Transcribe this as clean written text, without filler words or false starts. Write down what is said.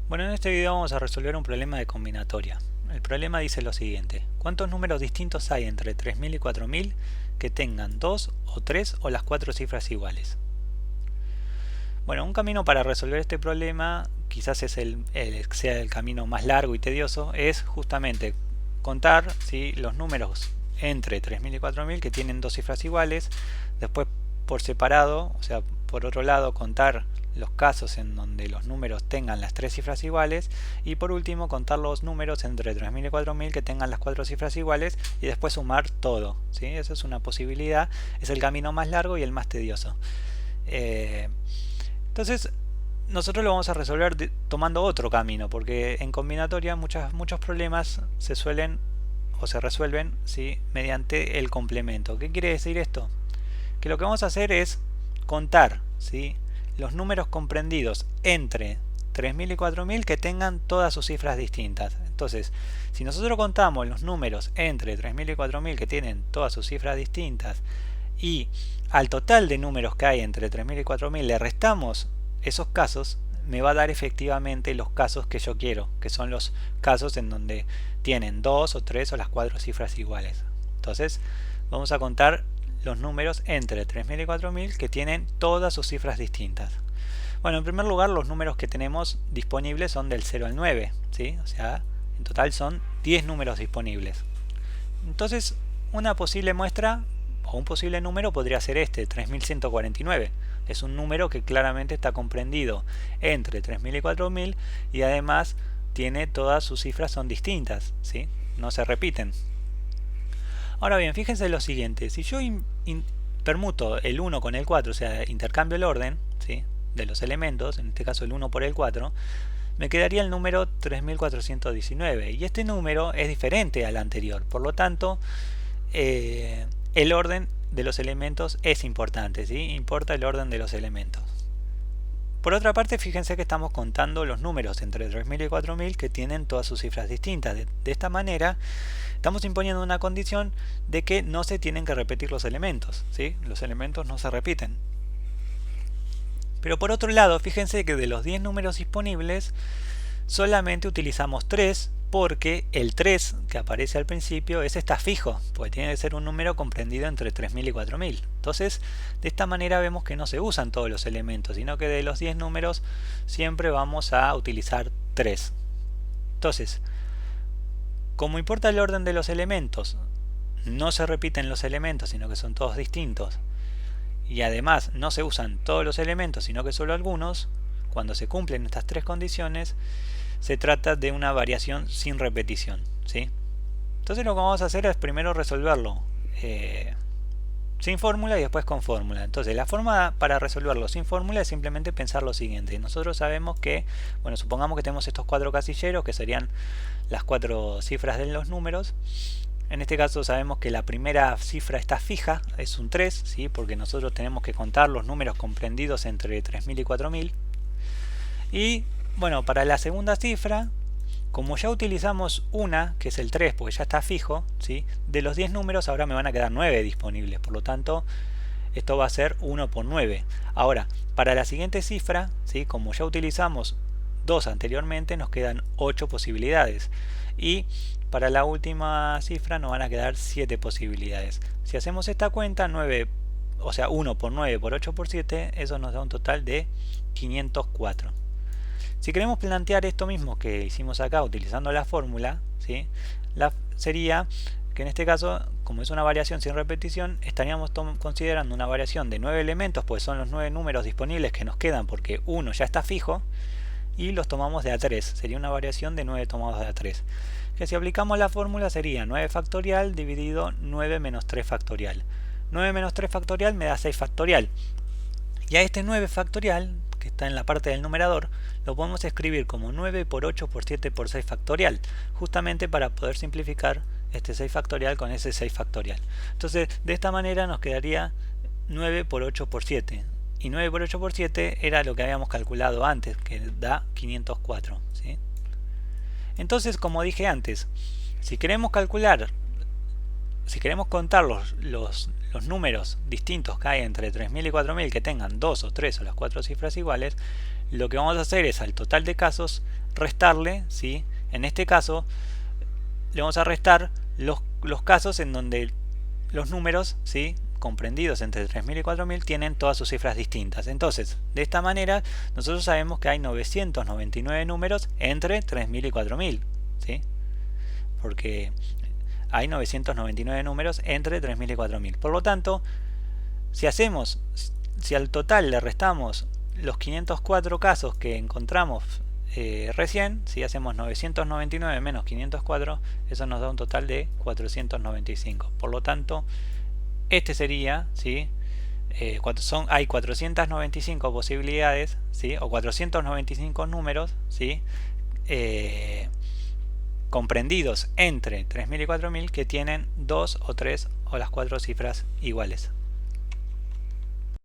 Bueno, en este video vamos a resolver un problema de combinatoria. El problema dice lo siguiente: ¿cuántos números distintos hay entre 3000 y 4000 que tengan 2 o 3 o las 4 cifras iguales? Bueno, un camino para resolver este problema, quizás es sea el camino más largo y tedioso, es justamente contar, ¿sí?, los números entre 3000 y 4000 que tienen dos cifras iguales, después por separado, o sea, por otro lado contar los casos en donde los números tengan las tres cifras iguales, y por último contar los números entre 3000 y 4000 que tengan las cuatro cifras iguales y después sumar todo, ¿sí? Esa es una posibilidad, es el camino más largo y el más tedioso. Entonces nosotros lo vamos a resolver tomando otro camino, porque en combinatoria muchos problemas se suelen o se resuelven, ¿sí?, mediante el complemento. ¿Qué quiere decir esto? Que lo que vamos a hacer es contar, ¿sí?, los números comprendidos entre 3000 y 4000 que tengan todas sus cifras distintas. Entonces, si nosotros contamos los números entre 3000 y 4000 que tienen todas sus cifras distintas y al total de números que hay entre 3000 y 4000 le restamos esos casos, me va a dar efectivamente los casos que yo quiero, que son los casos en donde tienen 2 o 3 o las 4 cifras iguales. Entonces vamos a contar los números entre 3000 y 4000 que tienen todas sus cifras distintas. Bueno, en primer lugar, los números que tenemos disponibles son del 0 al 9, ¿sí? O sea, en total son 10 números disponibles. Entonces, una posible muestra o un posible número podría ser este, 3149. Es un número que claramente está comprendido entre 3000 y 4000 y además tiene todas sus cifras son distintas, ¿sí? No se repiten. Ahora bien, fíjense lo siguiente: si yo permuto el 1 con el 4, o sea, intercambio el orden, ¿sí?, de los elementos, en este caso el 1 por el 4, me quedaría el número 3419, y este número es diferente al anterior, por lo tanto el orden de los elementos es importante, ¿sí? Importa el orden de los elementos. Por otra parte, fíjense que estamos contando los números entre 3000 y 4000 que tienen todas sus cifras distintas. De esta manera estamos imponiendo una condición de que no se tienen que repetir los elementos, ¿sí? Los elementos no se repiten. Pero por otro lado, fíjense que de los 10 números disponibles solamente utilizamos 3, porque el 3 que aparece al principio está fijo, porque tiene que ser un número comprendido entre 3000 y 4000. Entonces, de esta manera vemos que no se usan todos los elementos, sino que de los 10 números siempre vamos a utilizar 3. Entonces, como importa el orden de los elementos, no se repiten los elementos, sino que son todos distintos, y además no se usan todos los elementos, sino que solo algunos, cuando se cumplen estas tres condiciones, se trata de una variación sin repetición, ¿sí? Entonces lo que vamos a hacer es primero resolverlo sin fórmula y después con fórmula. Entonces la forma para resolverlo sin fórmula es simplemente pensar lo siguiente: nosotros sabemos que, bueno, supongamos que tenemos estos cuatro casilleros que serían las cuatro cifras de los números. En este caso sabemos que la primera cifra está fija, es un 3, ¿sí?, porque nosotros tenemos que contar los números comprendidos entre 3000 y 4000. Y bueno, para la segunda cifra, como ya utilizamos una, que es el 3, porque ya está fijo, ¿sí?, de los 10 números ahora me van a quedar 9 disponibles, por lo tanto esto va a ser 1 por 9. Ahora, para la siguiente cifra, ¿sí?, como ya utilizamos 2 anteriormente, nos quedan 8 posibilidades, y para la última cifra nos van a quedar 7 posibilidades. Si hacemos esta cuenta, 9, o sea, 1 por 9 por 8 por 7, eso nos da un total de 504. Si queremos plantear esto mismo que hicimos acá utilizando la fórmula, ¿sí?, sería que en este caso, como es una variación sin repetición, estaríamos considerando una variación de 9 elementos, pues son los 9 números disponibles que nos quedan porque uno ya está fijo, y los tomamos de A3. Sería una variación de 9 tomados de A3. Que si aplicamos la fórmula sería 9 factorial dividido 9 menos 3 factorial. 9 menos 3 factorial me da 6 factorial. Y a este 9 factorial, que está en la parte del numerador, lo podemos escribir como 9 por 8 por 7 por 6 factorial, justamente para poder simplificar este 6 factorial con ese 6 factorial. Entonces, de esta manera nos quedaría 9 por 8 por 7. Y 9 por 8 por 7 era lo que habíamos calculado antes, que da 504, ¿sí? Entonces, como dije antes, si queremos calcular, si queremos contar los números distintos que hay entre 3000 y 4000 que tengan 2 o 3 o las 4 cifras iguales, lo que vamos a hacer es al total de casos restarle, ¿sí? En este caso le vamos a restar los casos en donde los números, ¿sí?, comprendidos entre 3000 y 4000 tienen todas sus cifras distintas. Entonces, de esta manera, nosotros sabemos que hay 999 números entre 3000 y 4000, ¿sí? Porque hay 999 números entre 3000 y 4000. Por lo tanto, si al total le restamos los 504 casos que encontramos recién, si hacemos 999 menos 504, eso nos da un total de 495. Por lo tanto, este sería, ¿sí? Hay 495 posibilidades, ¿sí?, o 495 números, ¿sí?, comprendidos entre 3000 y 4000 que tienen 2 o 3 o las 4 cifras iguales.